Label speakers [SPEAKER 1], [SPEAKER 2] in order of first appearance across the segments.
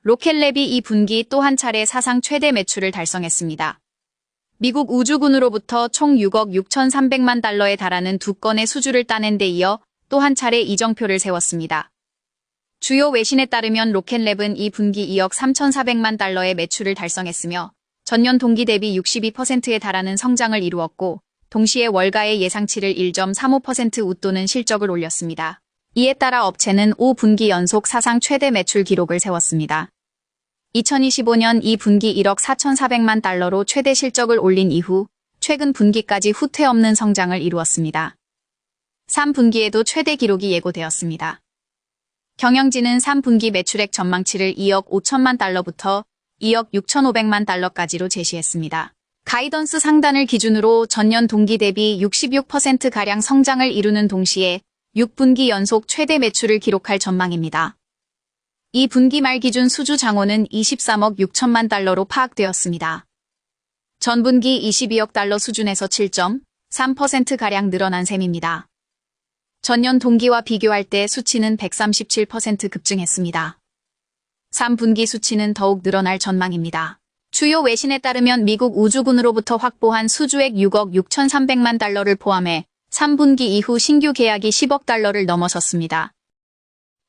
[SPEAKER 1] 로켓랩이 이 분기 또 한 차례 사상 최대 매출을 달성했습니다. 미국 우주군으로부터 총 6억 6,300만 달러에 달하는 2건의 수주를 따낸 데 이어 또 한 차례 이정표를 세웠습니다. 주요 외신에 따르면 로켓랩은 이 분기 2억 3,400만 달러의 매출을 달성했으며 전년 동기 대비 62%에 달하는 성장을 이루었고 동시에 월가의 예상치를 1.35% 웃도는 실적을 올렸습니다. 이에 따라 업체는 5분기 연속 사상 최대 매출 기록을 세웠습니다. 2025년 2분기 1억 4,400만 달러로 최대 실적을 올린 이후 최근 분기까지 후퇴 없는 성장을 이루었습니다. 3분기에도 최대 기록이 예고되었습니다. 경영진은 3분기 매출액 전망치를 2억 5천만 달러부터 2억 6,500만 달러까지로 제시했습니다. 가이던스 상단을 기준으로 전년 동기 대비 66%가량 성장을 이루는 동시에 6분기 연속 최대 매출을 기록할 전망입니다. 이 분기 말 기준 수주 장원은 23억 6천만 달러로 파악되었습니다. 전분기 22억 달러 수준에서 7.3%가량 늘어난 셈입니다. 전년 동기와 비교할 때 수치는 137% 급증했습니다. 3분기 수치는 더욱 늘어날 전망입니다. 주요 외신에 따르면 미국 우주군으로부터 확보한 수주액 6억 6,300만 달러를 포함해 3분기 이후 신규 계약이 10억 달러를 넘어섰습니다.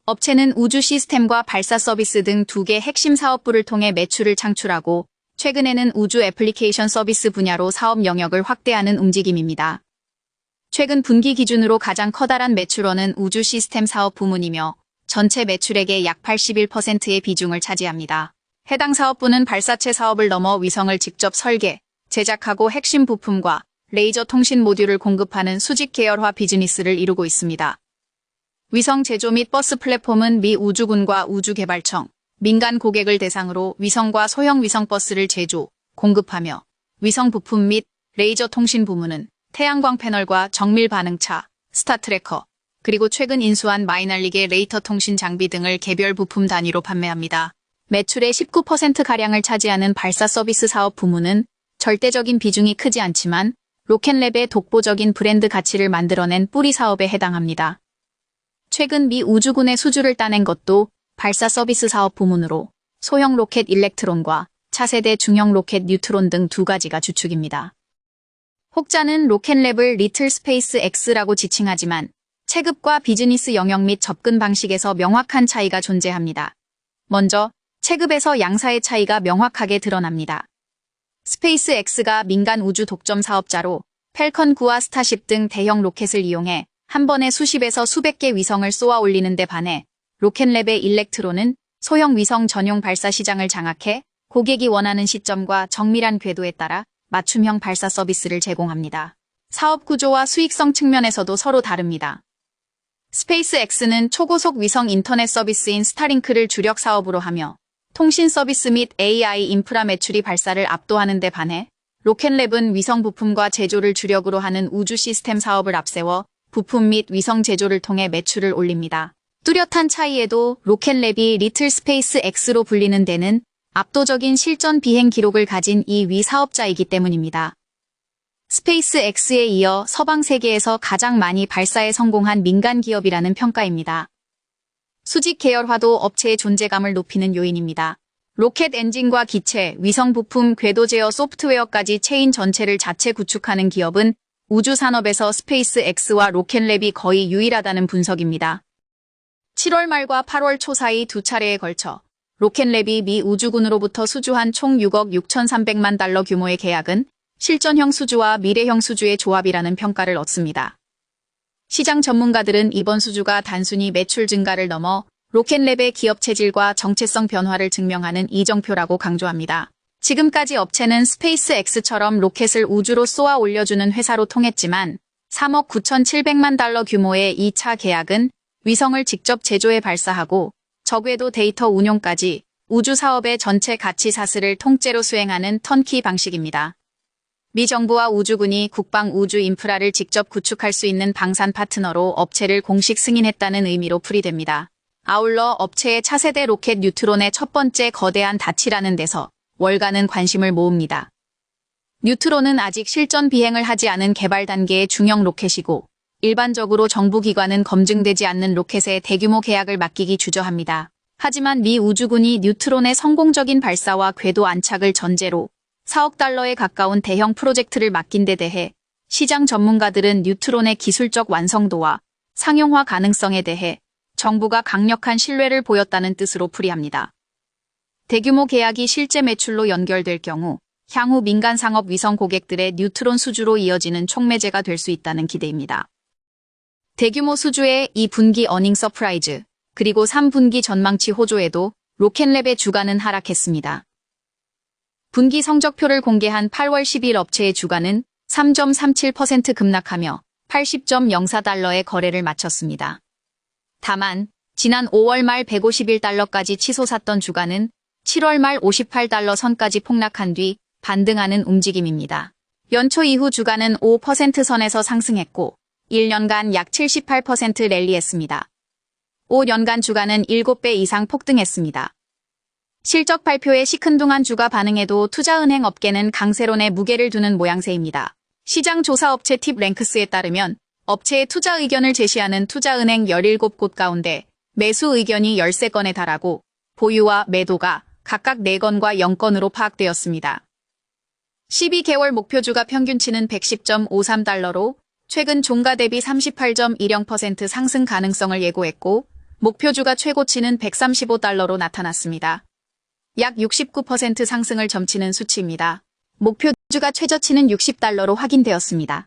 [SPEAKER 1] 업체는 우주 시스템과 발사 서비스 등 2개 핵심 사업부를 통해 매출을 창출하고 최근에는 우주 애플리케이션 서비스 분야로 사업 영역을 확대하는 움직임입니다. 최근 분기 기준으로 가장 커다란 매출원은 우주 시스템 사업 부문이며 전체 매출액의 약 81%의 비중을 차지합니다. 해당 사업부는 발사체 사업을 넘어 위성을 직접 설계, 제작하고 핵심 부품과 레이저 통신 모듈을 공급하는 수직 계열화 비즈니스를 이루고 있습니다. 위성 제조 및 버스 플랫폼은 미 우주군과 우주개발청, 민간 고객을 대상으로 위성과 소형 위성 버스를 제조, 공급하며 위성 부품 및 레이저 통신 부문은 태양광 패널과 정밀 반응차, 스타트래커, 그리고 최근 인수한 마이날릭의 레이터 통신 장비 등을 개별 부품 단위로 판매합니다. 매출의 19%가량을 차지하는 발사 서비스 사업 부문은 절대적인 비중이 크지 않지만 로켓랩의 독보적인 브랜드 가치를 만들어낸 뿌리 사업에 해당합니다. 최근 미 우주군의 수주를 따낸 것도 발사 서비스 사업 부문으로 소형 로켓 일렉트론과 차세대 중형 로켓 뉴트론 등 2가지가 주축입니다. 혹자는 로켓랩을 리틀 스페이스 X라고 지칭하지만 체급과 비즈니스 영역 및 접근 방식에서 명확한 차이가 존재합니다. 먼저 체급에서 양사의 차이가 명확하게 드러납니다. 스페이스 X가 민간 우주 독점 사업자로 펠컨 9와 스타쉽 등 대형 로켓을 이용해 한 번에 수십에서 수백 개 위성을 쏘아 올리는 데 반해 로켓랩의 일렉트론은 소형 위성 전용 발사 시장을 장악해 고객이 원하는 시점과 정밀한 궤도에 따라 맞춤형 발사 서비스를 제공합니다. 사업 구조와 수익성 측면에서도 서로 다릅니다. 스페이스X는 초고속 위성 인터넷 서비스인 스타링크를 주력 사업으로 하며 통신 서비스 및 AI 인프라 매출이 발사를 압도하는 데 반해 로켓랩은 위성 부품과 제조를 주력으로 하는 우주 시스템 사업을 앞세워 부품 및 위성 제조를 통해 매출을 올립니다. 뚜렷한 차이에도 로켓랩이 리틀 스페이스 X로 불리는 데는 압도적인 실전 비행 기록을 가진 이 위 사업자이기 때문입니다. 스페이스 X에 이어 서방 세계에서 가장 많이 발사에 성공한 민간 기업이라는 평가입니다. 수직 계열화도 업체의 존재감을 높이는 요인입니다. 로켓 엔진과 기체, 위성 부품, 궤도 제어 소프트웨어까지 체인 전체를 자체 구축하는 기업은 우주 산업에서 스페이스 X와 로켓랩이 거의 유일하다는 분석입니다. 7월 말과 8월 초 사이 2차례에 걸쳐 로켓랩이 미 우주군으로부터 수주한 총 6억 6,300만 달러 규모의 계약은 실전형 수주와 미래형 수주의 조합이라는 평가를 얻습니다. 시장 전문가들은 이번 수주가 단순히 매출 증가를 넘어 로켓랩의 기업 체질과 정체성 변화를 증명하는 이정표라고 강조합니다. 지금까지 업체는 스페이스X처럼 로켓을 우주로 쏘아 올려주는 회사로 통했지만 3억 9,700만 달러 규모의 2차 계약은 위성을 직접 제조해 발사하고 저궤도 데이터 운용까지 우주 사업의 전체 가치 사슬을 통째로 수행하는 턴키 방식입니다. 미 정부와 우주군이 국방 우주 인프라를 직접 구축할 수 있는 방산 파트너로 업체를 공식 승인했다는 의미로 풀이됩니다. 아울러 업체의 차세대 로켓 뉴트론의 첫 번째 거대한 닻이라는 데서 월가는 관심을 모읍니다. 뉴트론은 아직 실전 비행을 하지 않은 개발 단계의 중형 로켓이고 일반적으로 정부 기관은 검증되지 않는 로켓에 대규모 계약을 맡기기 주저합니다. 하지만 미 우주군이 뉴트론의 성공적인 발사와 궤도 안착을 전제로 4억 달러에 가까운 대형 프로젝트를 맡긴 데 대해 시장 전문가들은 뉴트론의 기술적 완성도와 상용화 가능성에 대해 정부가 강력한 신뢰를 보였다는 뜻으로 풀이합니다. 대규모 계약이 실제 매출로 연결될 경우 향후 민간 상업 위성 고객들의 뉴트론 수주로 이어지는 촉매제가 될 수 있다는 기대입니다. 대규모 수주의 2분기 어닝 서프라이즈, 그리고 3분기 전망치 호조에도 로켓랩의 주가는 하락했습니다. 분기 성적표를 공개한 8월 10일 업체의 주가는 3.37% 급락하며 80.04달러의 거래를 마쳤습니다. 다만 지난 5월 말 151달러까지 치솟았던 주가는 7월 말 58달러 선까지 폭락한 뒤 반등하는 움직임입니다. 연초 이후 주가는 5% 선에서 상승했고 1년간 약 78% 랠리했습니다. 5년간 주가는 7배 이상 폭등했습니다. 실적 발표에 시큰둥한 주가 반응에도 투자은행 업계는 강세론에 무게를 두는 모양새입니다. 시장 조사 업체 팁랭크스에 따르면 업체의 투자 의견을 제시하는 투자은행 17곳 가운데 매수 의견이 13건에 달하고 보유와 매도가 각각 4건과 0건으로 파악되었습니다. 12개월 목표주가 평균치는 110.53달러로 최근 종가 대비 38.10% 상승 가능성을 예고했고 목표주가 최고치는 135달러로 나타났습니다. 약 69% 상승을 점치는 수치입니다. 목표주가 최저치는 60달러로 확인되었습니다.